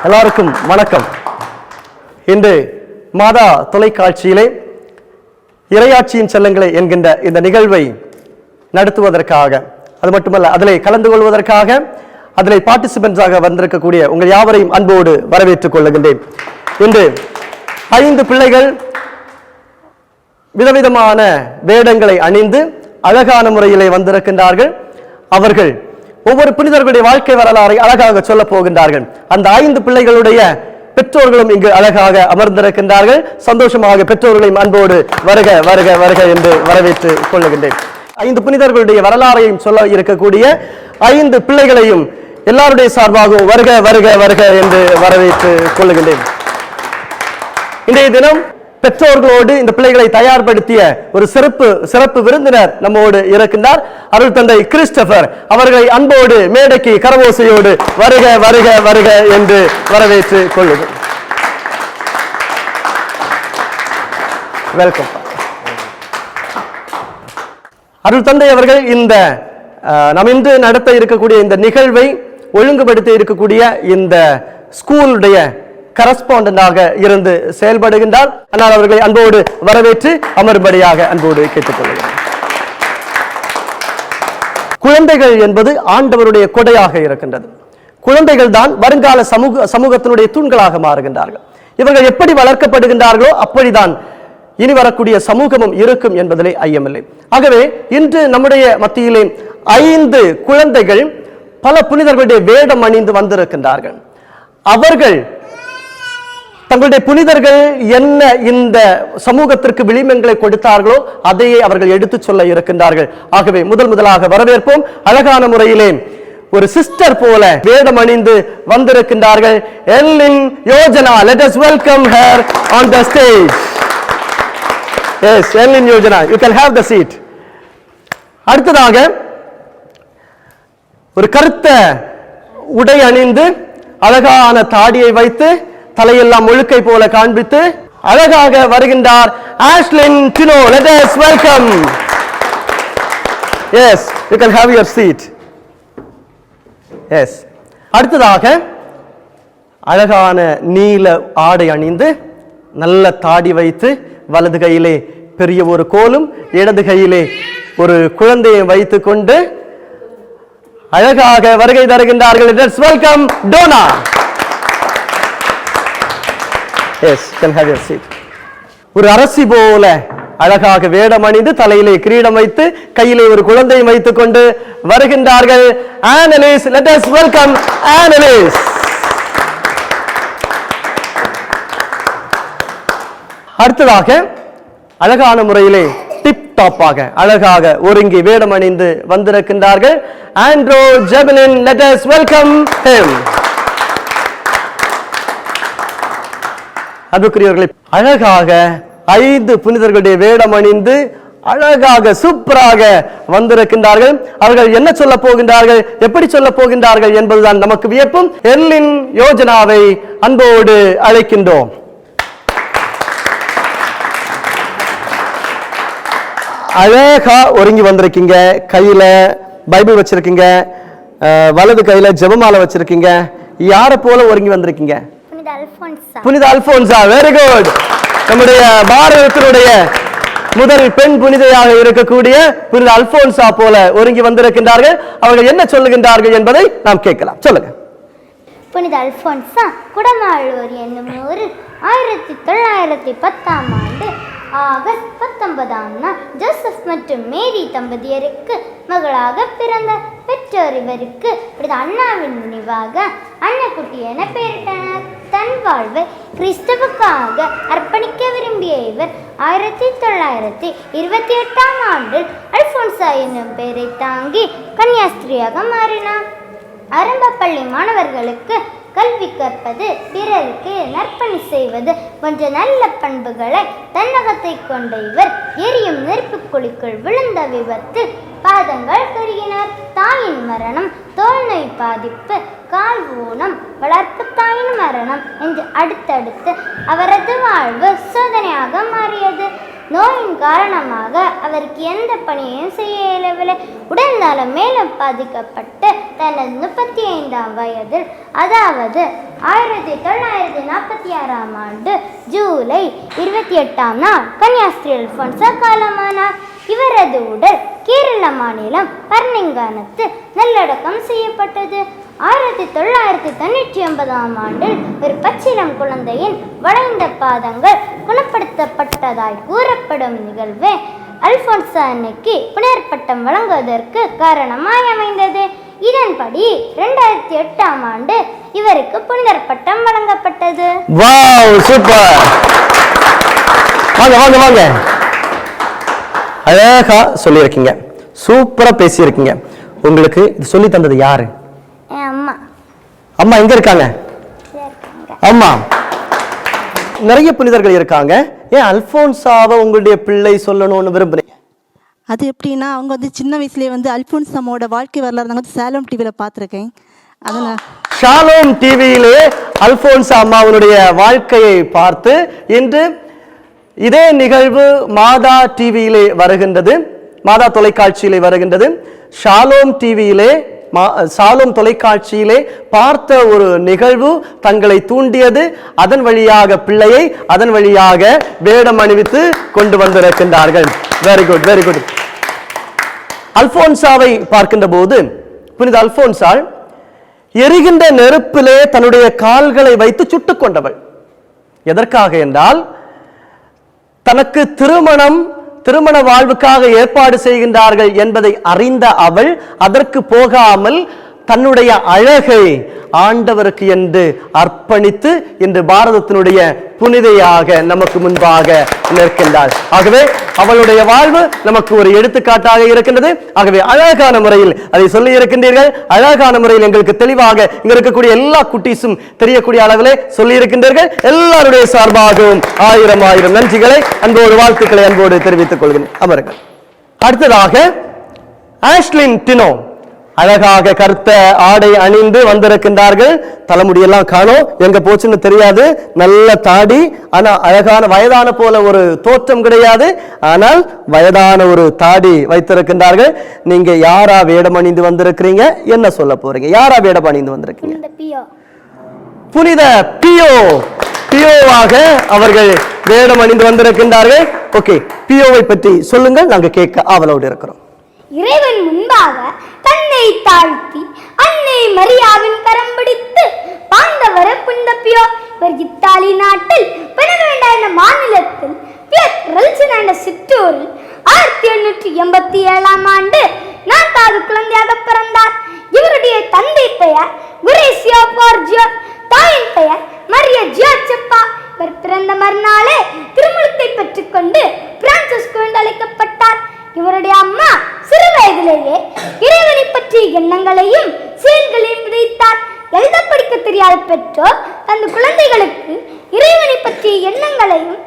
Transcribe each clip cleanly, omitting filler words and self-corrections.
எல்லாருக்கும் வணக்கம். இன்று மாதா தொலைக்காட்சியிலே இறையாட்சியின் செல்லங்களை என்கின்ற இந்த நிகழ்வை நடத்துவதற்காக, அது மட்டுமல்ல அதிலே கலந்து கொள்வதற்காக, அதிலே பார்ட்டிசிபென்ட்ஸாக வந்திருக்கக்கூடிய உங்கள் யாவரையும் அன்போடு வரவேற்றுக் கொள்ளுகின்றேன். இன்று 5 பிள்ளைகள் விதவிதமான வேடங்களை அணிந்து அழகான முறையிலே வந்திருக்கின்றார்கள். அவர்கள் ஒவ்வொரு புனிதர்களுடைய வாழ்க்கை வரலாறை அழகாக சொல்ல போகின்றார்கள். அந்த 5 பிள்ளைகளுடைய பெற்றோர்களும் இங்கு அழகாக அமர்ந்திருக்கின்றார்கள். சந்தோஷமாக பெற்றோர்களையும் அன்போடு வருக வருக வருக என்று வரவேற்றுக் கொள்ளுகின்றேன். 5 புனிதர்களுடைய வரலாறையும் சொல்ல இருக்கக்கூடிய 5 பிள்ளைகளையும் எல்லாருடைய சார்பாகவும் வருக வருக வருக என்று வரவேற்றுக் கொள்ளுகின்றேன். இன்றைய தினம் பெற்றோர்களோடு இந்த பிள்ளைகளை தயார்படுத்திய ஒரு சிறப்பு விருந்தினர் நம்மோடு இருக்கின்றார். அருள் தந்தை கிறிஸ்டபர் அவர்களை அன்போடு மேடைக்கு கரவோசையோடு வருக வருக வருக என்று வரவேற்றுக் கொள்ளுங்கள். வெல்கம். அருள் தந்தை அவர்கள் இந்த நாம் இன்று நடத்த இருக்கக்கூடிய இந்த நிகழ்வை ஒழுங்குபடுத்தி இருக்கக்கூடிய இந்த ஸ்கூலுடைய கரஸ்பாண்டன்டாக இருந்து செயல்படுகின்றார். ஆனால் அவர்களை அன்போடு வரவேற்று அமரும்படியாக அன்போடு கேட்டுக்கொள்கிறேன். குழந்தைகள் என்பது ஆண்டவருடைய கொடையாக இருக்கின்றது. குழந்தைகள் தான் வருங்கால சமூகத்தினுடைய தூண்களாக மாறுகின்றார்கள். இவர்கள் எப்படி வளர்க்கப்படுகின்றார்களோ அப்படிதான் இனி வரக்கூடிய சமூகமும் இருக்கும் என்பதிலே ஐயமில்லை. ஆகவே இன்று நம்முடைய மத்தியிலே 5 குழந்தைகள் பல புனிதர்களுடைய வேடம் அணிந்து வந்திருக்கின்றார்கள். அவர்கள் தங்களுடைய புனிதர்கள் என்ன இந்த சமூகத்திற்கு விளிம்பங்களை கொடுத்தார்களோ அதையே அவர்கள் எடுத்து சொல்ல இருக்கின்றார்கள். ஆகவே முதலாக வரவேற்போம். அழகான முறையிலே ஒரு சிஸ்டர் போல வேடம் அணிந்து வந்திருக்கின்றார்கள். Erlin Yojana. Let us welcome her on the stage. Yes, Erlin Yojana, you can have the seat. அடுத்ததாக ஒரு கருத்த உடை அணிந்து அழகான தாடியை வைத்து தலையெல்லாம் ஒழுக்கை போல காண்பித்து அழகாக வருகின்றார் Ashlin டினோ. Let us welcome. Yes, you can have your seat. Yes. அடுத்ததாக அழகான நீல ஆடை அணிந்து நல்ல தாடி வைத்து வலது கையிலே பெரிய ஒரு கோலும் இடது கையிலே ஒரு குழந்தையை வைத்துக் கொண்டு அழகாக வருகை தருகின்றார்கள். Let us welcome Donna. Yes, you can have your seat. ஒரு அரசி போல அழகாக வேடம் அணிந்து தலையிலே கிரீடம் வைத்து கையிலே ஒரு குழந்தையை வைத்துக் கொண்டு வருகின்றார்கள் Annalise. Let us welcome Annalise. அடுத்ததாக அழகான முறையிலே டிப் டாப்பாக அழகாக ஒருங்கி வேடம் அணிந்து வந்திருக்கின்றார்கள் Andro ஜெபலின். Let us welcome him. அன்புக்குரியவர்களே, அழகாக 5 புனிதர்களுடைய வேடம் அணிந்து அழகாக சூப்பராக வந்திருக்கின்றார்கள். அவர்கள் என்ன சொல்ல போகின்றார்கள், எப்படி சொல்ல போகின்றார்கள் என்பதுதான் நமக்கு வியப்பும். எர்லின் யோஜனாவை அன்போடு அழைக்கின்றோம். அழகா ஒருங்கி வந்திருக்கீங்க. கையில பைபிள் வச்சிருக்கீங்க, வலது கையில ஜெபமாலை வச்சிருக்கீங்க. யாரை போல ஒருங்கி வந்திருக்கீங்க? புனித அல்போன்சா. Very good. நம்முடைய பாரதத்தினுடைய முதல் பெண் புனிதையாக இருக்கக்கூடிய புனித அல்போன்சா போல ஒருங்கி வந்திருக்கின்றார்கள். அவர்கள் என்ன சொல்லுகின்றார்கள் என்பதை நாம் கேட்கலாம். சொல்லுங்க. புனித அல்போன்சா குடமாளூர் என்னும் ஊரில் 1910ஆம் ஆண்டு ஆகஸ்ட் 19ஆம் நாள் ஜோசப் மற்றும் மேரி தம்பதியருக்கு மகளாக பிறந்த பெற்றோர் இவருக்கு அண்ணாவின் நினைவாக அன்னக்குட்டி என பெயரிட்டனர். தன் வாழ்வை கிறிஸ்துவுக்காக அர்ப்பணிக்க விரும்பிய இவர் 1928ஆம் ஆண்டில் அல்போன்சா என்னும் பெயரை தாங்கி கன்னியாஸ்திரியாக மாறினார். ஆரம்ப பள்ளி மாணவர்களுக்கு கல்வி கற்பது, பிறருக்கு நற்பணி செய்வது போன்ற நல்ல பண்புகளை தன்னகத்தை கொண்ட இவர் எரியும் நெருப்புக்குழிக்குள் விழுந்த விபத்தில் பாதங்கள் கருகினர். தாயின் மரணம், தோல் நோய் பாதிப்பு, கால் ஊனம், வளர்ப்பு தாயின் மரணம் என்று அடுத்தடுத்து அவரது வாழ்வு சோதனையாக மாறியது. நோயின் காரணமாக அவருக்கு எந்த பணியையும் செய்ய இயலவில்லை. உடல் நலம் மேலும் பாதிக்கப்பட்டு தனது 35ஆம் வயதில், அதாவது 1946ஆம் ஆண்டு ஜூலை 28ஆம் நாள் கன்னியாஸ்திரி அல்ஃபோன்சா காலமானார். இவரது உடல் கேரள மாநிலம் பர்னிங்கானத்து நல்லடக்கம் செய்யப்பட்டது. 1999ஆம் ஆண்டில் ஒரு பச்சிளம் குழந்தையின் வளைந்த பாதங்கள் குணப்படுத்தப்பட்டதாய் கூறப்படும் நிகழ்வே அல்ஃபோன்சா அன்னைக்கு புனிதர் பட்டம் வழங்குவதற்கு காரணமாய் அமைந்தது. இதன்படி 2008ஆம் ஆண்டு இவருக்கு புனிதர் பட்டம் வழங்கப்பட்டது. Wow, super. வாங்க வாங்க வாங்க. அழகா சொல்லியிருக்கீங்க, சூப்பரா பேசியிருக்கீங்க. உங்களுக்கு இது சொல்லி தந்தது யாரு? அம்மா. அம்மா எங்க இருக்காங்க? அம்மா. நிறைய புனிதர்கள் இருக்காங்க, ஏன் அல்ஃபோன்சாவை உங்களுடைய பிள்ளை சொல்லணும்னு விரும்புறீங்க? அது எப்படின்னா, அவங்க வந்து சின்ன வயசுலேயே வந்து அல்ஃபோன்சாமோட வாழ்க்கை வரலாறு நாங்கள் வந்து சேலம் டிவியில் பார்த்துருக்கேன். அதனால் ஷாலோம் டிவியிலே அல்ஃபோன்சா அம்மாவுடைய வாழ்க்கையை பார்த்து இன்று இதே நிகழ்வு மாதா டிவியிலே வருகின்றது, மாதா தொலைக்காட்சியிலே வருகின்றது. ஷாலோம் டிவியிலே ஷாலோம் தொலைக்காட்சியிலே பார்த்த ஒரு நிகழ்வு தங்களை தூண்டியது. அதன் வழியாக பிள்ளையை அதன் வழியாக வேடம் அணிவித்து கொண்டு வந்திருக்கின்றார்கள். Very good, very good. அல்ஃபோன்சாவை பார்க்கின்ற போது புனித அல்ஃபோன்சாள் எரிகின்ற நெருப்பிலே தன்னுடைய கால்களை வைத்து சுட்டுக் கொண்டவள். எதற்காக என்றால், தனக்கு திருமண வாழ்வுக்காக ஏற்பாடு செய்கின்றார்கள் என்பதை அறிந்த அவள் அதற்கு போகாமல் தன்னுடைய அழகை ஆண்டவருக்கு என்று அர்ப்பணித்து இன்று பாரதத்தினுடைய புனிதையாக நமக்கு முன்பாக நிற்கின்றாள். ஆகவே அவளுடைய வாழ்வு நமக்கு ஒரு எடுத்துக்காட்டாக இருக்கின்றது. ஆகவே அழகான முறையில் அதை சொல்லி இருக்கின்றீர்கள். அழகான முறையில் எங்களுக்கு தெளிவாக இங்க இருக்கக்கூடிய எல்லா குட்டீஸும் தெரியக்கூடிய அளவிலே சொல்லி இருக்கின்றீர்கள். எல்லாருடைய சார்பாகவும் ஆயிரம் ஆயிரம் நன்றிகளை, அன்போடு வாழ்த்துக்களை அன்போடு தெரிவித்துக் கொள்கிறேன். அமருங்கள். அடுத்ததாக ஆஷ்லின் டினோ அழகாக கருத்த ஆடை அணிந்து வந்திருக்கின்றார்கள். தலைமுடியெல்லாம் காணோம், எங்க போச்சுன்னு தெரியாது. நல்ல தாடி, ஆனா அழகான வயதான போல ஒரு தோற்றம் கிடையாது, ஆனால் வயதான ஒரு தாடி வைத்திருக்கின்றார்கள். நீங்க யாரா வேடம் அணிந்து வந்திருக்கிறீங்க? என்ன சொல்ல போறீங்க? யாரா வேடம் அணிந்து வந்திருக்கீங்க? புனித பியோ. பியோவாக அவர்கள் வேடம் அணிந்து வந்திருக்கின்றார்கள். ஓகே, பியோவை பற்றி சொல்லுங்கள், நாங்க கேட்க ஆவலோடு இருக்கிறோம். இறைவன் முன்பாக தன்னை தாழ்த்தி அன்னை மரியாவின் கரம் பிடித்து பாண்டவர புனித பியோ. இவர் இத்தாலி நாட்டில் பெனவேண்டா என்ற மாநிலத்தில் பியட்ரெல்சினா என்ற சிற்றூரில் 1887ஆம் ஆண்டு 4வது குழந்தையாக பிறந்தார். இவருடைய தந்தை பெயர் குரேசியோ போர்ஜியோ, தாயின் பெயர் மரியா ஜியோச்சப்பா. இவர் பிறந்த மறுநாளே திருமுழுக்கை பெற்றுக்கொண்டு பிரான்சிஸ்கோ என்று அழைக்கப்பட்டார். இவருடைய அம்மா சிறு வயதிலேயே இறைவனை பற்றிய எண்ணங்களையும் செயல்களையும் விதைத்தார். எழுத படிக்க தெரியாத பெற்றோர் தந்த குழந்தைகளுக்கு இறைவனை பற்றிய எண்ணங்களையும்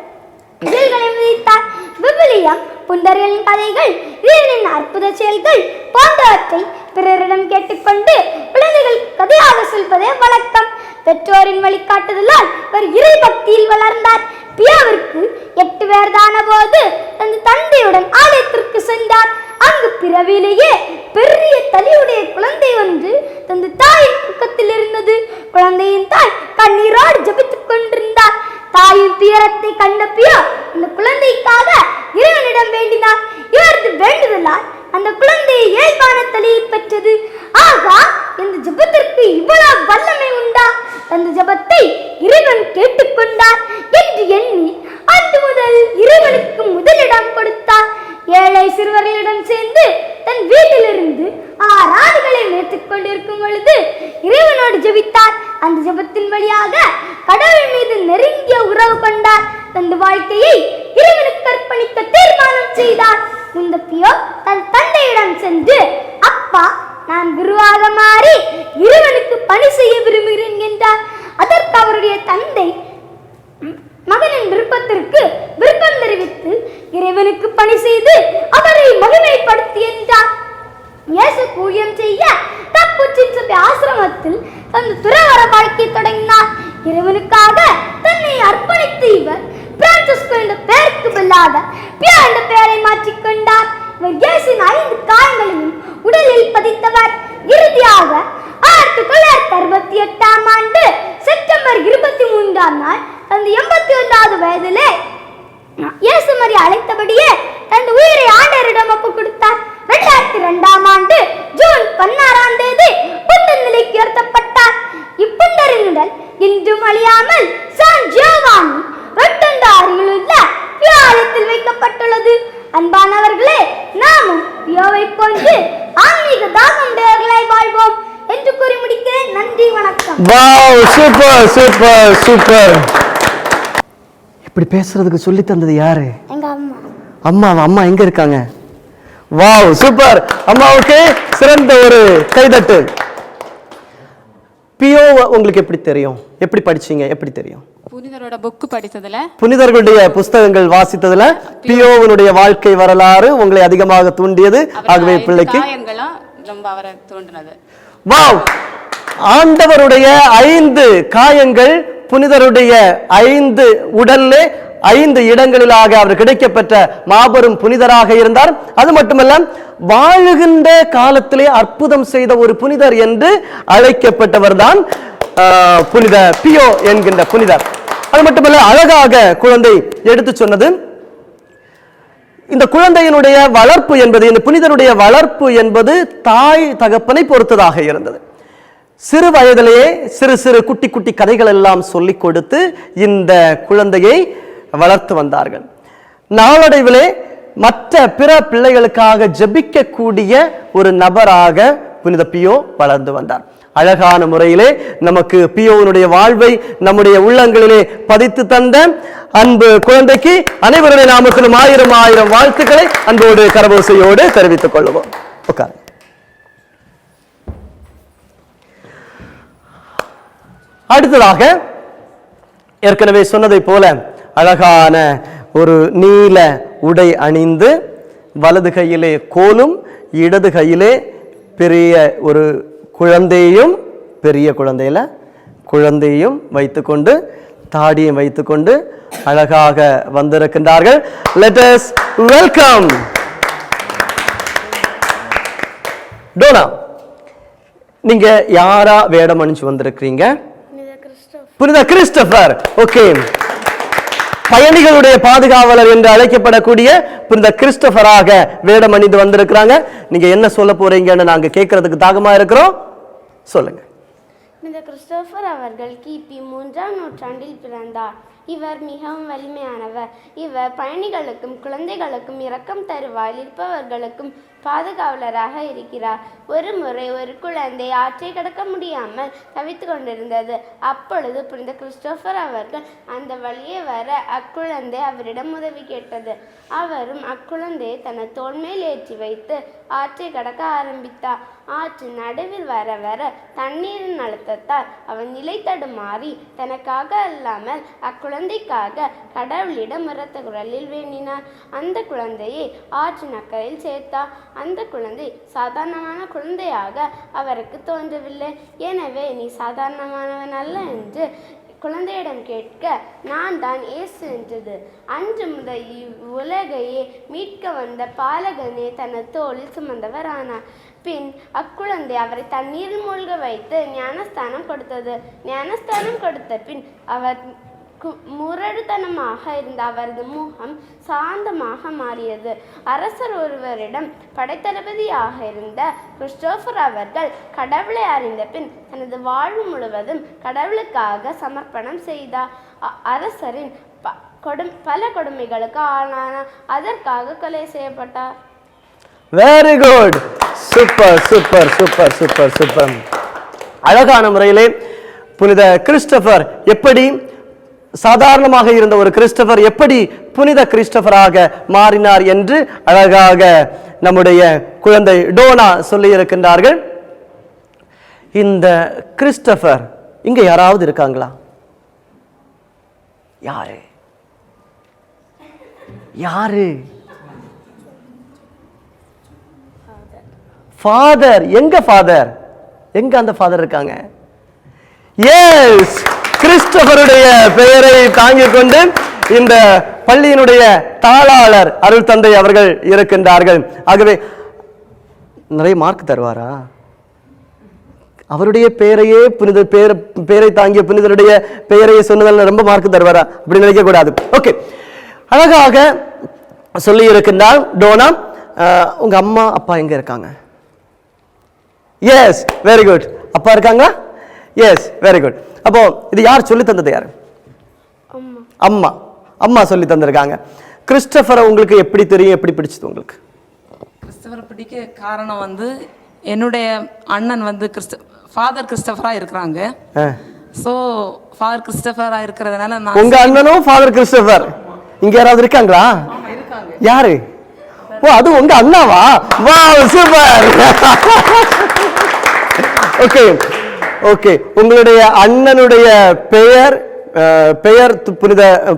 செயல்களையும் விதைத்தார். விவிலியம், புனிதர்களின் கதைகள், இறைவனின் அற்புத செயல்கள் போன்றவற்றை பிறரிடம் கேட்டுக்கொண்டு குழந்தைகள் கதையாக சொல்வதே வழக்கம். பெற்றோரின் வழிகாட்டுதலால் இவர் இறை பக்தியில் வளர்ந்தார். பியாவிற்கு 8 வயதான போது தனது தந்தையுடன் ஆலயத்திற்கு சென்றார். அங்கு பிறவிலேயே பெரிய தலையுடைய குழந்தை ஒன்று தனது தாயின் பக்கத்தில் இருந்தது. குழந்தையின் தாய் கண்ணீரோடு ஜபித்துக் கொண்டிருந்தார். தாயின் துயரத்தை கண்ட பியா அந்த குழந்தைக்காக இறைவனிடம் வேண்டினார். இவரது வேண்டுதலால் அந்த குழந்தையை இயல்பான தலையை பெற்றது. ஆகா, இந்த ஜபத்திற்கு இவ்வளவு வல்லமை உண்டா? அந்த ஜபத்தை இறைவன் கேட்டுக்கொண்டார் என்று எண்ணி அன்று முதல் இறைவனுக்கு முதலிடம் கொடுத்தார். ஏழை சிறுவர்களிடம் சேர்ந்து தன் வீட்டிலிருந்து 6 ஆடுகளை மேய்த்துக் கொண்டிருக்கும் பொழுது இறைவனோடு ஜபித்தார். அந்த ஜபத்தின் வழியாக கடவுள் மீது நெருங்கிய உறவு கொண்டார். தன் வாழ்க்கையை இறைவனுக்கு அர்ப்பணிக்க தீர்மானம் செய்தார். இந்த பியோ தன் தந்தையிடம் சென்று, அப்பா, நான் குருவாக மாறி இறைவனுக்கு பணி செய்ய விரும்புகிறேன் என்றார். அதற்கு அவருடைய தந்தை மகனின் விருப்பத்திற்கு விருப்பம் தெரிவித்து இறைவனுக்கு பணி செய்து அவரை மகிமைப்படுத்தி என்றார். இயேசு ஊழியம் செய்ய தப்புச்சின் சபை ஆசிரமத்தில் தன் துறவற வாழ்க்கை தொடங்கினார். இறைவனுக்காக தன்னை அர்ப்பணித்த இவர் பிரான்சிஸ்கோ என்ற பெயருக்கு பதிலாக பியா என்ற பெயரை மாற்றிக்கொண்டார். இவர் இயேசுவின் 5 காயங்களையும் உடலில் பதித்தவர். இறுதியாக 1968ஆம் ஆண்டு செப்டம்பர் 21 நாள் தனது 81வது வயதிலே இயேசு மரியா அழைத்தபடியே தனது உயிரை ஆண்டவரிடம் ஒப்புக் கொடுத்தார். 2002ஆம் ஆண்டு ஜூன் 16ஆம் தேதி புத்தர் நிலைக்கு உயர்த்தப்பட்டார். இப்புத்தரின் உடல் இன்றும் அழியாமல் சான் ஜியோவானி ரொட்டண்டா அருகில் உள்ள பியோ ஆலயத்தில் வைக்கப்பட்டுள்ளது. அன்பானவர்களே, நாமும் பியோவை போன்று ஆன்மீக தாகம் உடையவர்களாய் வாழ்வோம் என்று கூறி முடிக்கிறேன். நன்றி, வணக்கம். Wow, super super super. இப்படி பேசுறதுக்கு சொல்லி தந்தது யாரு? எங்க அம்மா. அம்மா எங்க இருக்காங்க? Wow, super. அம்மாவுக்கு சிறந்த ஒரு கைதட்டு. பியோ உங்களுக்கு எப்படி தெரியும்? எப்படி படிச்சீங்க? எப்படி தெரியும்? புனிதரோட புக் படித்ததுல, புனிதர்களுடைய புஸ்தகங்கள் வாசித்ததுல பியோவனுடைய வாழ்க்கை வரலாறு உங்களை அதிகமாக தூண்டியது. ஆகவே பிள்ளைக்கு ரொம்ப அவரை தூண்டினது. வாவ், ஆண்டவருடைய 5 காயங்கள் புனிதருடைய 5 உடல்ல 5 இடங்களிலாக அவர் கிடைக்கப்பெற்ற மாபெரும் புனிதராக இருந்தார். அது மட்டுமல்ல, வாழுகின்ற காலத்திலே அற்புதம் செய்த ஒரு புனிதர் என்று அழைக்கப்பட்டவர் தான் புனித பியோ என்கின்ற புனிதர். அது மட்டுமல்ல, அழகாக குழந்தை எடுத்து சொன்னது. இந்த குழந்தையினுடைய வளர்ப்பு என்பது, இந்த புனிதருடைய வளர்ப்பு என்பது தாய் தகப்பனை பொறுத்ததாக இருந்தது. சிறு வயதிலேயே சிறு சிறு குட்டி குட்டி கதைகள் எல்லாம் சொல்லிக் கொடுத்து இந்த குழந்தையை வளர்த்து வந்தார்கள். நாளடைவிலே மற்ற பிற பிள்ளைகளுக்காக ஜெபிக்கக்கூடிய ஒரு நபராக புனித பியோ வளர்ந்து வந்தார். அழகான முறையிலே நமக்கு பியோனுடைய வாழ்வை நம்முடைய உள்ளங்களிலே பதித்து தந்த அன்பு குழந்தைக்கு அனைவருடைய நாமத்திலும் 1000 வாழ்த்துக்களை அன்போடு கரபோசையோடு தெரிவித்துக் கொள்வோம். உட்கார். அடுத்ததாக ஏற்கனவே சொன்னதை போல அழகான ஒரு நீல உடை அணிந்து வலது கையிலே கோலும் இடது கையிலே பெரிய ஒரு குழந்தையும், பெரிய குழந்தையில குழந்தையும் வைத்துக்கொண்டு தாடியும் வைத்துக்கொண்டு அழகாக வந்திருக்கின்றார்கள். Let us welcome Donna. நீங்க யாரா வேடம் அணிஞ்சு வந்திருக்கிறீங்க? புனித கிறிஸ்டோபர். ஓகே, பயணிகளுடைய பாதுகாவலர் என்று அழைக்கப்படக்கூடிய புனித கிறிஸ்டோபராக வேடம் அணிந்து வந்திருக்கிறாங்க. நீங்க என்ன சொல்ல போறீங்கன்னு நாங்க கேட்கறதுக்கு தாகமா இருக்கிறோம். சொல்லுங்க. புனித கிறிஸ்டோபர் அவர்கள் கிபி 3ஆம் நூற்றாண்டில் பிறந்தார். இவர் மிகவும் வலிமையானவர். இவர் பயணிகளுக்கும் குழந்தைகளுக்கும் இரக்கம் தருவாயில் இருப்பவர்களுக்கும் பாதுகாவலராக இருக்கிறார். ஒரு முறை ஒரு குழந்தை ஆற்றை கடக்க முடியாமல் தவித்து கொண்டிருந்தது. அப்பொழுது புனித கிறிஸ்டோபர் அவர்கள் அந்த வழியே வர அக்குழந்தை அவரிடம் உதவி கேட்டது. அவரும் அக்குழந்தையை தனது தோள் மேல் ஏற்றி வைத்து ஆற்றை கடக்க ஆரம்பித்தார். ஆற்று நடுவில் வர வர தண்ணீரின் அழுத்தத்தால் அவன் நிலை தடுமாறி தனக்காக அல்லாமல் அக்குழந்தைக்காக கடவுளிடம் உரத்த குரலில் வேண்டினார். அந்த குழந்தையை ஆற்றின் அக்கறையில் சேர்த்தார். அந்த குழந்தை சாதாரணமான குழந்தையாக அவருக்கு தோன்றவில்லை. எனவே நீ சாதாரணமானவன் அல்ல என்று குழந்தையிடம் கேட்க, நான் தான் இயேசு என்றது. அன்று முதல் இவ்வுலகையே மீட்க வந்த பாலகனே தனது தோளில் சுமந்தவர் ஆனார். பின் அக்குழந்தை அவரை தண்ணீரில் மூழ்க வைத்து ஞானஸ்தானம் கொடுத்தது. ஞானஸ்தானம் கொடுத்த பின் அவர் முரடுத்தனமாக இருந்த அவரது முகம் சாந்தமாக மாறியது. அரசர் ஒருவரிடம் படைத்தளபதியாக இருந்த கிறிஸ்டோபர் அவர்கள் கடவுளை அறிந்த பின் தனது வாழ்வு முழுவதும் கடவுளுக்காக சமர்ப்பணம் செய்தார். அரசரின் பல கொடுமைகளுக்கு ஆளானார். அதற்காக கொலை செய்யப்பட்டார். Very good. Super super super super super. அழகான முறையிலே புனித கிறிஸ்டோபர் எப்படி சாதாரணமாக இருந்த ஒரு கிறிஸ்டோபர் எப்படி புனித கிறிஸ்டோபராக மாறினார் என்று அழகாக நம்முடைய குழந்தை டோனா சொல்லி இருக்கின்றார்கள். இந்த கிறிஸ்டோபர் இங்க யாராவது இருக்காங்களா? யாரு யாரு? ஃபாதர். எங்க ஃபாதர்? எங்க அந்த ஃபாதர் இருக்காங்க? எஸ், கிறிஸ்டோபருடைய பெயரை தாங்கிக் கொண்டு இந்த பள்ளியினுடைய தாளாளர் அருள் தந்தை அவர்கள் இருக்கின்றார்கள். ஆகவே நிறைய மார்க் தருவாரா? அவருடைய பெயரையே பெயரை தாங்கிய புனிதருடைய பெயரையே சொன்னதால் ரொம்ப மார்க் தருவாரா அப்படி நினைக்க கூடாது. ஓகே, அழகாக சொல்லி இருக்கின்றால் டோனா. உங்க அம்மா அப்பா எங்க இருக்காங்க? Yes, very good. அப்பா இருக்காங்களா? Yes, very good. அப்போ இது யார் சொல்லி தந்தது? யாரு? அம்மா. அம்மா சொல்லி தந்திருக்காங்க. கிறிஸ்டோபரை உங்களுக்கு எப்படி தெரியும், எப்படி பிடிச்சது உங்களுக்கு? கிறிஸ்டோபரை பிடிக்க காரணம் வந்து என்னுடைய அண்ணன் வந்து ஃபாதர் கிறிஸ்டோபரா இருக்கிறாங்க. ஸோ ஃபாதர் கிறிஸ்டோபரா இருக்கிறதுனால நான் உங்க அண்ணனும் ஃபாதர் கிறிஸ்டோபர் இங்க யாராவது இருக்காங்களா? யாரு? ஓ, அது உங்க அண்ணாவா? Wow, super. ஓகே ஓகே, உங்களுடைய அண்ணனுடைய பெயர்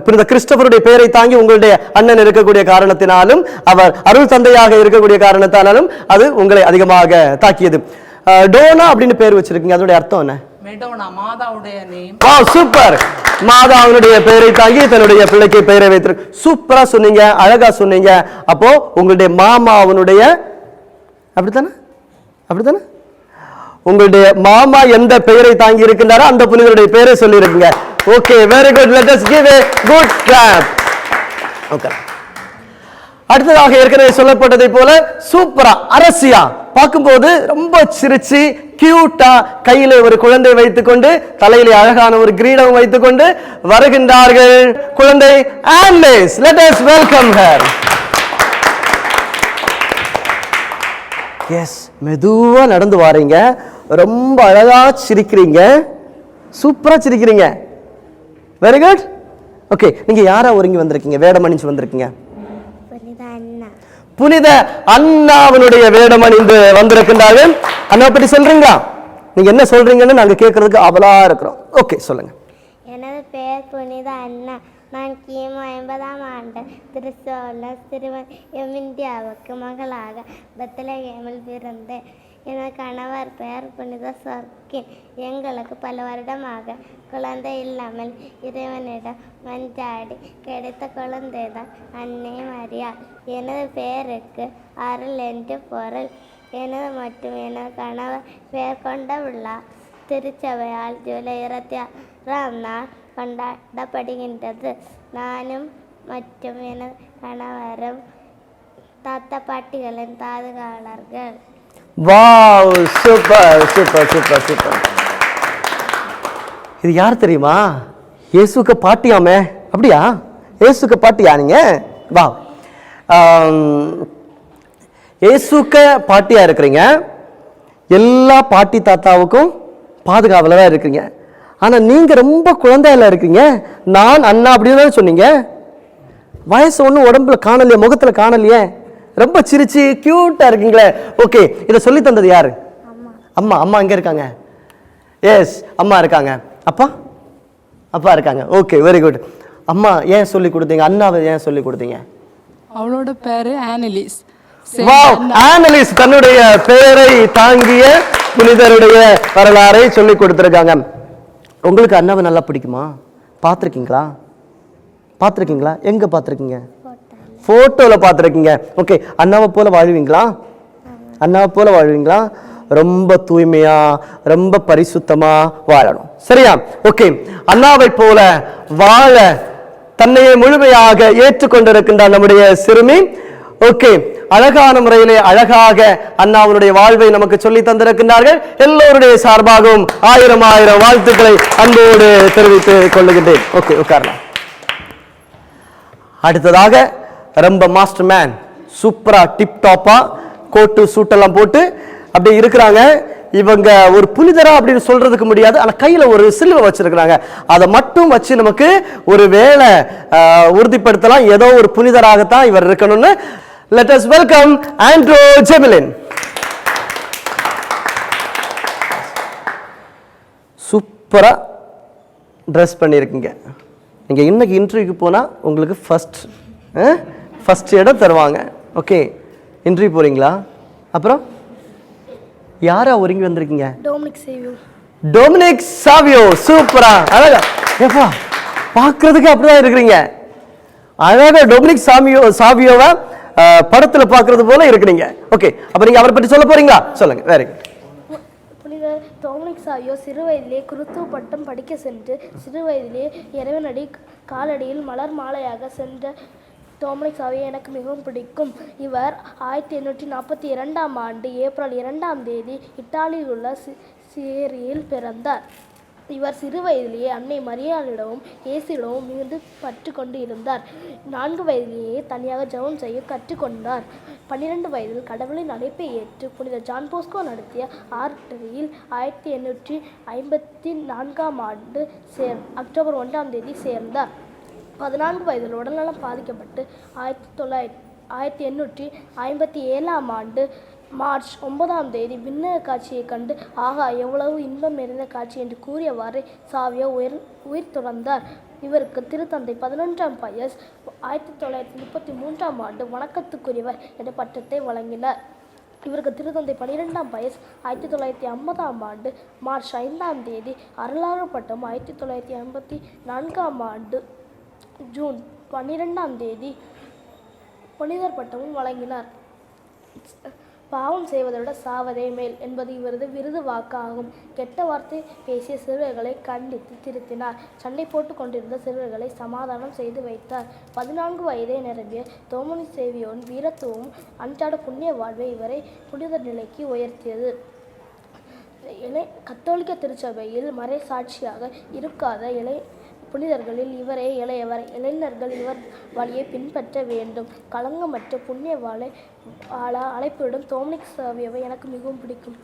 புனித கிறிஸ்டோபருடைய பெயரை தாங்கி உங்களுடைய அண்ணன் இருக்கக்கூடிய காரணத்தினாலும் அவர் அருள் தந்தையாக இருக்கக்கூடிய காரணத்தாலும் அது உங்களை அதிகமாக தாக்கியது. டோனா அப்படின்னு பேர் வச்சிருக்கீங்க, அதோட அர்த்தம் என்ன? மெடோனா, மாதாவுடைய நேம். சூப்பர். மாதாவுடைய பெயரை தாங்கி தன்னுடைய பிள்ளைக்கு பெயரை வைத்திருக்கு. சூப்பரா சொன்னீங்க, அழகா சொன்னீங்க. அப்போ உங்களுடைய மாமாவனுடைய அப்படித்தானே உங்களுடைய மாமா எந்த பெயரை தாங்கி இருக்கின்றாரோ அந்த புனிதருடைய பெயரை சொல்லி இருக்குங்க. Okay, very good. Let us give a good clap. Okay, அடுத்ததாக ஏற்கனவே சொல்லப்பட்டதை போல சூப்பரா அரசியா பார்க்கும்போது ரொம்ப சிரிச்சு கியூட்டா கையில ஒரு குழந்தை வைத்துக்கொண்டு தலையிலே அழகான ஒரு கிரீடம் வைத்துக்கொண்டு வருகின்றார்கள் குழந்தை ஆன்லேஸ். Let us welcome her. Yes, மெதுவா நடந்து வாரீங்க, ரொம்ப அழகா சிரிக்கிறீங்க, சூப்பரா சிரிக்கிறீங்க. Very good. ஓகே, நீங்க யாரா ஒருங்கி வந்திருக்கீங்க, வேடம் அணிஞ்சு வந்திருக்கீங்க? புனித அண்ணாவனுடைய வேடம் அணிந்து வந்திருக்கின்றார்கள். அண்ணா பற்றி சொல்றீங்களா? நீங்க என்ன சொல்றீங்கன்னு நாங்க கேட்கறதுக்கு அவலா இருக்கிறோம். ஓகே, சொல்லுங்க. எனது பெயர் புனித அண்ணா. நான் கிமு 50ஆம் ஆண்டு திருச்சோலஸ் திருவன் இந்தியாவுக்கு மகளாக பெத்லகேமில் பிறந்தேன். எனது கணவர் பெயர் புனித சர்க்கின். எங்களுக்கு பல வருடமாக குழந்தை இல்லாமல் இறைவனிடம் மன்றாடி கிடைத்த குழந்தைதான் அன்னை மரியா. எனது பெயருக்கு அருள் என்று பொருள். எனது மற்றும் எனது கணவர் பெயர் கொண்ட விழா திருச்சபையால் ஜூலை 26ஆம் நாள் கொண்டாடப்படுகின்றது. நானும் மற்றும் எனது கணவரும் தாத்தா பாட்டிகளின் பாதுகாவலர்கள். Wow, super super super super. இது யார் தெரியுமா? இயேசுக்கு பாட்டியாமே. அப்படியா? இயேசுக்கு பாட்டியா நீங்க? வாவ், இயேசுக்கு பாட்டியா இருக்கிறீங்க, எல்லா பாட்டி தாத்தாவுக்கும் பாதுகாவலராக இருக்கிறீங்க. ஆனா நீங்க ரொம்ப குழந்தையில இருக்கீங்க. நான் அண்ணா அப்படின்னு தானே சொன்னீங்க. வயசு ஒன்றும் உடம்புல காணலையே, முகத்துல காணலையே, ரொம்ப சிரிச்சு கியூட்டா இருக்கீங்களே. ஓகே, இதை சொல்லி தந்தது யாரு? அம்மா. அம்மா எங்க இருக்காங்க? எஸ், அம்மா இருக்காங்க. அப்பா இருக்காங்க. Okay, very good. அம்மா ஏன் சொல்லி கொடுத்தீங்க? அண்ணாவை ஏன் சொல்லி கொடுத்தீங்க? அவளோட பேரு ஆனலிஸ். வாவ், ஆனலிஸ் தன்னுடைய பெயரை தாங்கிய புனிதருடைய வரலாறை சொல்லி கொடுத்திருக்காங்க. உங்களுக்கு அண்ணாவை நல்லா பிடிக்குமா? பார்த்துருக்கீங்களா? எங்க பார்த்துருக்கீங்க? போட்டோல பார்த்துருக்கீங்க. ஓகே, அண்ணாவை போல வாழ்வீங்களா? ரொம்ப தூய்மையா, ரொம்ப பரிசுத்தமா வாழணும். சரியா? ஓகே, அண்ணாவை போல வாழ தன்னையே முழுமையாக ஏற்றுக்கொண்டிருக்கின்றார் நம்முடைய சிறுமி. ஓகே, அழகான முறையிலே அழகாக அண்ணாவுடைய வாழ்வை நமக்கு சொல்லி தந்திருக்கின்றார்கள். எல்லோருடைய சார்பாகவும் 1000 வாழ்த்துக்களை அன்போடு தெரிவித்துக் கொள்ளுகின்றேன். ஓகே, உட்காரலாம். அடுத்ததாக ரொம்ப மாஸ்டர் மேன், சூப்பரா டிப் டாப்பா கோட்டு சூட்டெல்லாம் போட்டு அப்படி இருக்கிறாங்க. இவங்க ஒரு புனிதரா அப்படின்னு சொல்றதுக்கு முடியாது, ஆனா கையில ஒரு சிலுவை வச்சிருக்கிறாங்க. அதை மட்டும் வச்சு நமக்கு ஒரு வேளை உறுதிப்படுத்தலாம், ஏதோ ஒரு புனிதராகத்தான் இவர் இருக்கணும்னு. Let us welcome Andrew Jemelin. சூப்பரா ட்ரெஸ் பண்ணியிருக்கீங்க. நீங்க இன்னைக்கு இன்டர்வியூக்கு போனா உங்களுக்கு ஃபர்ஸ்ட் இடம் தருவாங்க. ஓகே, இன்டர்வியூ போறீங்களா? அப்புறம் யாரா ஒருங்கி வந்திருக்கீங்க? Dominic Savio. சூப்பரா, அழகா, ஏப்பா பார்க்கறதுக்கு அப்படிதான் இருக்கிறீங்க. அழகா டொமினிக் சாவியோவை படத்துல பார்க்கறது போல இருக்கிறீங்க. ஓகே, அப்ப நீங்க அவரை பற்றி சொல்ல போறீங்களா? சொல்லுங்க. Very good. புனித டொமினிக் சாவியோ சிறு வயதிலே குருத்துவ பட்டம் படிக்க சென்று சிறு வயதிலே இறைவனடி காலடியில் மலர் மாலையாக சென்ற டொமினிக் சாவியோ எனக்கு மிகவும் பிடிக்கும். இவர் 1842ஆம் ஆண்டு ஏப்ரல் 2ஆம் தேதி இத்தாலியில் உள்ள சியரியில் பிறந்தார். இவர் சிறு வயதிலேயே அன்னை மரியாளிடமும் இயேசுவிடமும் மிகுந்து பற்று கொண்டு இருந்தார். 4 வயதிலேயே தனியாக ஜெபம் செய்ய கற்றுக்கொண்டார். 12 வயதில் கடவுளின் அழைப்பை ஏற்று புனித ஜான் போஸ்கோ நடத்திய ஆர்டரியில் 1854ஆம் ஆண்டு அக்டோபர் 1ஆம் தேதி சேர்ந்தார். 14 வயதில் உடல்நலம் பாதிக்கப்பட்டு 1857ஆம் ஆண்டு மார்ச் 9ஆம் தேதி விண்ணக காட்சியை கண்டு ஆகா எவ்வளவு இன்பம் நிறைந்த காட்சி என்று கூறியவாறு சாவியோ உயிர் துறந்தார். இவருக்கு திருத்தந்தை 11ஆம் பயஸ் 1933ஆம் ஆண்டு வணக்கத்துக்குரியவர் என்ற பட்டத்தை வழங்கினார். இவருக்கு திருத்தந்தை 12ஆம் பயஸ் 1950ஆம் ஆண்டு மார்ச் 5ஆம் தேதி அருளாறு பட்டம் 1954ஆம் ஆண்டு ஜூன் 12ஆம் தேதி புனிதர் பட்டமும் வழங்கினார். பாவம் செய்வதை விட சாவதே மேல் என்பது இவரது விருது வாக்காகும். கெட்ட வார்த்தை பேசிய சிறுவர்களை கண்டித்து திருத்தினார். சண்டை போட்டு கொண்டிருந்த சிறுவர்களை சமாதானம் செய்து வைத்தார். 14 வயதை நிரம்பிய டொமினிக் சாவியோவின் வீரத்துவமும் அன்றாட புண்ணிய வாழ்வை இவரை புனிதர் நிலைக்கு உயர்த்தியது. கத்தோலிக்க திருச்சபையில் மறை சாட்சியாக இருக்காத புனிதர்களில் இவரே இளையவர். இளைஞர்கள் இவர் வழியை பின்பற்ற வேண்டும். களங்கமற்ற புண்ணிய வாழை அழைப்பிடும் டொமினிக் சாவியோவை எனக்கு மிகவும் பிடிக்கும்.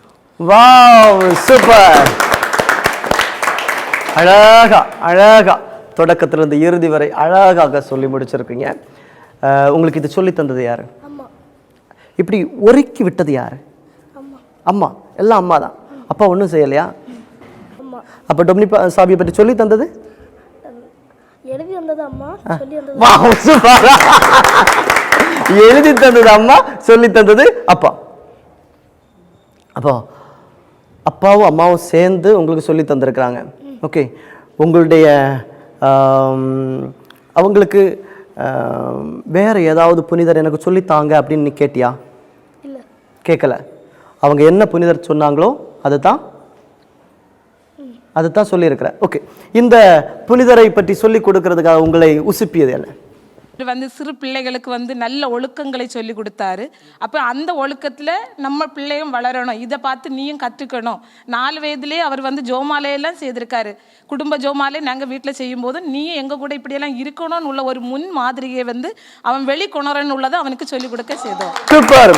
Wow, super. அழகா தொடக்கத்திலிருந்து இறுதி வரை அழகாக சொல்லி முடிச்சிருக்கீங்க. உங்களுக்கு இது சொல்லி தந்தது யாரு? அம்மா. இப்படி ஒருக்கி விட்டது யாரு? அம்மா. அம்மா. எல்லாம் அம்மா தான். அப்பா ஒன்றும் செய்யலையா? அம்மா. அப்ப டொமினிக் சாவியை பற்றி சொல்லி தந்தது? எழுதி வந்தது அம்மா, சொல்லி வந்தது. Wow, super. எழுதி தந்தது அம்மா, சொல்லி தந்தது அப்பா. அப்போ அப்பாவும் அம்மாவும் சேர்ந்து உங்களுக்கு சொல்லி தந்திருக்கிறாங்க. ஓகே, உங்களுடைய அவங்களுக்கு வேற ஏதாவது புனிதர் எனக்கு சொல்லித்தாங்க அப்படின்னு நீ கேட்டியா? இல்லை, கேட்கல. அவங்க என்ன புனிதர் சொன்னாங்களோ அதுதான் சொல்லியிருக்கிற. ஓகே, இந்த புனிதரை பற்றி சொல்லி கொடுக்கறதுக்காக உங்களை உசுப்பியது என்ன? வந்து சிறு பிள்ளைகளுக்கு வந்து நல்ல ஒழுக்கங்களை சொல்லி கொடுத்தாரு. அப்போ அந்த ஒழுக்கத்தில் நம்ம பிள்ளையும் வளரணும், இதை பார்த்து நீயும் கற்றுக்கணும். 4 வயதுலேயே அவர் வந்து ஜோமாலையெல்லாம் செய்திருக்காரு. குடும்ப ஜோமாலை நாங்கள் வீட்டில் செய்யும்போது நீயும் எங்கள் கூட இப்படியெல்லாம் இருக்கணும்னு உள்ள ஒரு முன் மாதிரியை வந்து அவன் வெளிக்கொணரன்னு உள்ளதை அவனுக்கு சொல்லிக் கொடுக்க செய்தோம். சூப்பர்.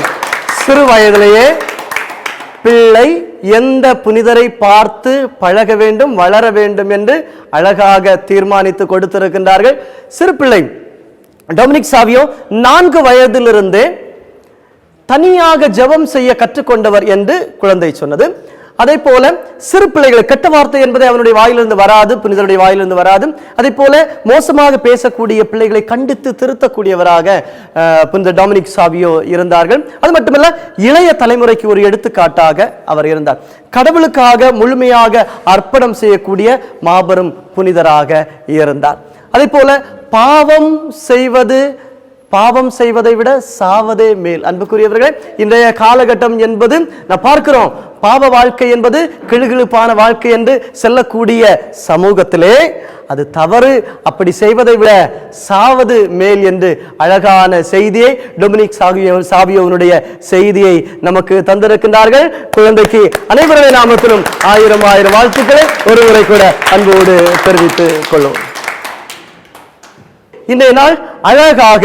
சிறு வயதிலேயே பிள்ளை எந்த புனிதரை பார்த்து பழக வேண்டும், வளர வேண்டும் என்று அழகாக தீர்மானித்து கொடுத்திருக்கின்றார்கள். சிறு பிள்ளை டொமினிக் சாவியோ 4 வயதிலிருந்தே தனியாக ஜெபம் செய்ய கற்றுக்கொண்டவர் என்று குழந்தை சொன்னது. அதே போல சிறு பிள்ளைகள் கெட்ட வார்த்தை என்பதை அவனுடைய வாயிலிருந்து வராது, புனிதருடைய வாயிலிருந்து வராது. அதே போல மோசமாக பேசக்கூடிய பிள்ளைகளை கண்டித்து திருத்தக்கூடியவராக புனித டொமினிக் சாவியோ இருந்தார்கள். அது மட்டுமல்ல, இளைய தலைமுறைக்கு ஒரு எடுத்துக்காட்டாக அவர் இருந்தார். கடவுளுக்காக முழுமையாக அர்ப்பணம் செய்யக்கூடிய மாபெரும் புனிதராக இருந்தார். அதே போல பாவம் செய்வதை விட சாவதே மேல். அன்புக்குரியவர்களே, இன்றைய காலகட்டம் என்பது நான் பார்க்கிறோம், பாவ வாழ்க்கை என்பது கிளுகிழுப்பான வாழ்க்கை என்று செல்லக்கூடிய சமூகத்திலே அது தவறு, அப்படி செய்வதை விட சாவது மேல் என்று அழகான செய்தியை டொமினிக் சாவியோனுடைய செய்தியை நமக்கு தந்திருக்கின்றார்கள். குழந்தைக்கு அனைவருடைய நாமத்திலும் 1000 வாழ்த்துக்களை ஒருமுறை கூட அன்போடு தெரிவித்துக் கொள்வோம். இன்றைய நாள் அழகாக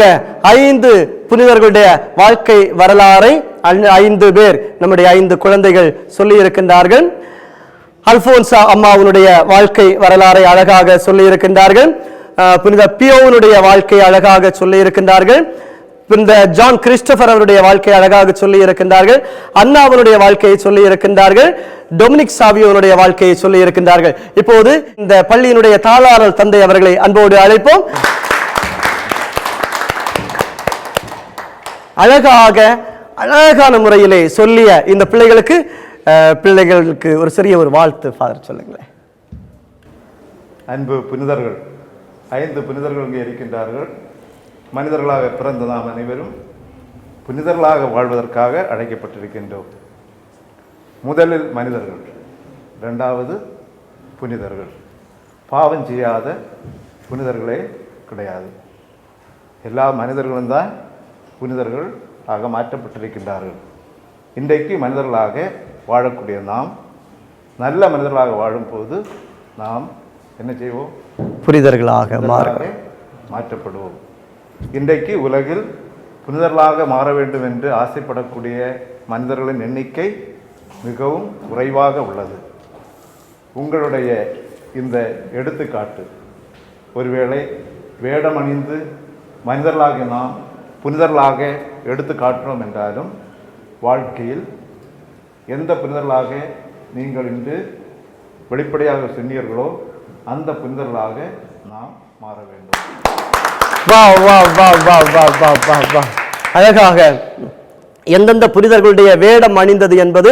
5 புனிதர்களுடைய வாழ்க்கை வரலாறை 5 பேர், நம்முடைய 5 குழந்தைகள் சொல்லி இருக்கின்றார்கள். அல்போன்சா அம்மாவுடைய வாழ்க்கை வரலாறை அழகாக சொல்லி இருக்கின்றார்கள். புனித பியோனுடைய வாழ்க்கை அழகாக சொல்லி இருக்கின்றார்கள். புனித ஜான் கிறிஸ்டோபர் அவருடைய வாழ்க்கை அழகாக சொல்லி இருக்கின்றார்கள். அண்ணாவுடைய வாழ்க்கையை சொல்லி இருக்கின்றார்கள். டொமினிக் சாவியோனுடைய வாழ்க்கையை சொல்லி இருக்கின்றார்கள். இப்போது இந்த பள்ளியினுடைய தாளாளர் தந்தை அவர்களை அன்போடு அழைப்போம். அழகான முறையிலே சொல்லிய இந்த பிள்ளைகளுக்கு ஒரு சிறிய ஒரு வாழ்த்து ஃபாதர் சொல்லுங்களேன். அன்பு புனிதர்கள், 5 புனிதர்கள் இங்கே இருக்கின்றார்கள். மனிதர்களாக பிறந்த நாம் அனைவரும் புனிதர்களாக வாழ்வதற்காக அழைக்கப்பட்டிருக்கின்றோம். முதலில் மனிதர்கள், ரெண்டாவது புனிதர்கள். பாவம் செய்யாத புனிதர்களே கிடையாது. எல்லா மனிதர்களும் தான் புனிதர்கள் ஆக மாற்றப்பட்டிருக்கின்றார்கள். இன்றைக்கு மனிதர்களாக வாழக்கூடிய நாம் நல்ல மனிதர்களாக வாழும்போது நாம் என்ன செய்வோம்? புனிதர்களாக மாற்றப்படுவோம். இன்றைக்கு உலகில் புனிதர்களாக மாற வேண்டும் என்று ஆசைப்படக்கூடிய மனிதர்களின் எண்ணிக்கை மிகவும் குறைவாக உள்ளது. உங்களுடைய இந்த எடுத்துக்காட்டு ஒருவேளை வேடம் அணிந்து மனிதர்களாக நாம் புனிதர்களாக எடுத்து காட்டுறோம் என்றாலும் வாழ்க்கையில் எந்த புனிதர்களாக நீங்கள் இன்று வெளிப்படையாக சொன்னீர்களோ அந்த புனிதர்களாக நாம் மாற வேண்டும். வா வா வா வா வா வா வா வா. அழகாக எந்தெந்த புனிதர்களுடைய வேடம் அணிந்தது என்பது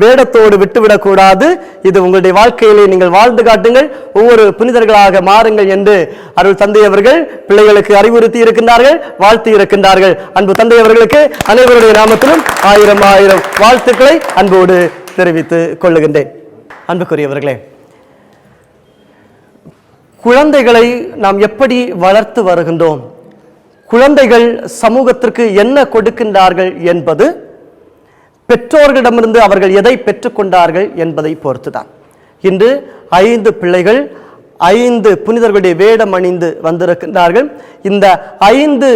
வேடத்தோடு விட்டுவிடக்கூடாது. இது உங்களுடைய வாழ்க்கையிலே நீங்கள் வாழ்ந்து காட்டுங்கள், ஒவ்வொரு புனிதர்களாக மாறுங்கள் என்று அருள் தந்தை அவர்கள் பிள்ளைகளுக்கு அறிவுறுத்தி இருக்கின்றார்கள், வாழ்த்தி இருக்கின்றார்கள். அன்பு தந்தை அவர்களுக்கு அனைவருடைய நாமத்திலும் ஆயிரம் ஆயிரம் வாழ்த்துக்களை அன்போடு தெரிவித்துக் கொள்ளுகின்றேன். அன்புக்குரியவர்களே, குழந்தைகளை நாம் எப்படி வளர்த்து வருகின்றோம், குழந்தைகள் சமூகத்திற்கு என்ன கொடுக்கின்றார்கள் என்பது பெற்றோர்களிடமிருந்து அவர்கள் எதை பெற்றுக்கொண்டார்கள் என்பதை பொறுத்துதான். இன்று 5 பிள்ளைகள் 5 புனிதர்களுடைய வேடம் அணிந்து வந்திருக்கின்றார்கள். இந்த 5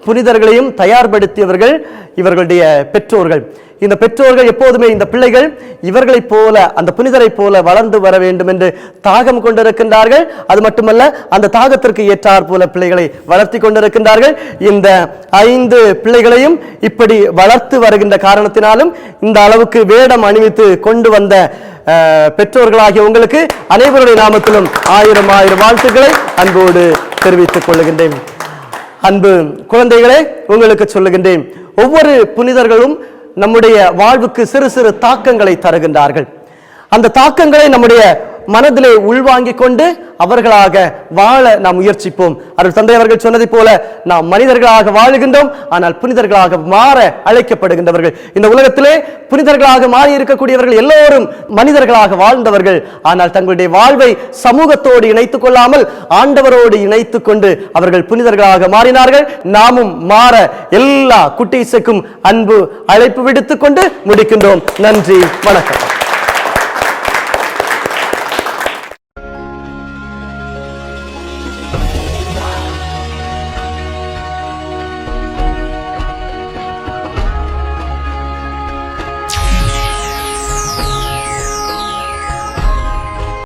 புனிதர்களையும் தயார்படுத்தியவர்கள் இவர்களுடைய பெற்றோர்கள். இந்த பெற்றோர்கள் எப்போதுமே இந்த பிள்ளைகள் இவர்களைப் போல, அந்த புனிதரை போல வளர்ந்து வர வேண்டும் என்று தாகம் கொண்டிருக்கின்றார்கள். அது மட்டுமல்ல, அந்த தாகத்திற்கு ஏற்றார் போல பிள்ளைகளை வளர்த்தி கொண்டிருக்கின்றார்கள். இந்த 5 பிள்ளைகளையும் இப்படி வளர்த்து வருகின்ற காரணத்தினாலும் இந்த அளவுக்கு வேடம் அணிவித்து கொண்டு வந்த பெற்றோர்களாகிய உங்களுக்கு அனைவருடைய நாமத்திலும் ஆயிரம் ஆயிரம் வாழ்த்துக்களை அன்போடு தெரிவித்துக் கொள்ளுகின்றேன். அன்பு குழந்தைகளே, உங்களுக்கு சொல்லுகின்றேன், ஒவ்வொரு புனிதர்களும் நம்முடைய வாழ்வுக்கு சிறு சிறு தாக்கங்களை தருகின்றார்கள். அந்த தாக்கங்களை நம்முடைய மனதிலே உள்வாங்கிக் கொண்டு அவர்களாக வாழ நாம் முயற்சிப்போம். அருள் தந்தை அவர்கள் சொன்னதை போல நாம் மனிதர்களாக வாழுகின்றோம், ஆனால் புனிதர்களாக மாற அழைக்கப்படுகின்றவர்கள். இந்த உலகத்திலே புனிதர்களாக மாறி இருக்கக்கூடியவர்கள் எல்லோரும் மனிதர்களாக வாழ்ந்தவர்கள். ஆனால் தங்களுடைய வாழ்வை சமூகத்தோடு இணைத்துக் கொள்ளாமல் ஆண்டவரோடு இணைத்துக் கொண்டு அவர்கள் புனிதர்களாக மாறினார்கள். நாமும் மாற எல்லா குட்டீஸுக்கும் அன்பு அழைப்பு விடுத்துக் கொண்டு முடிக்கின்றோம். நன்றி, வணக்கம்.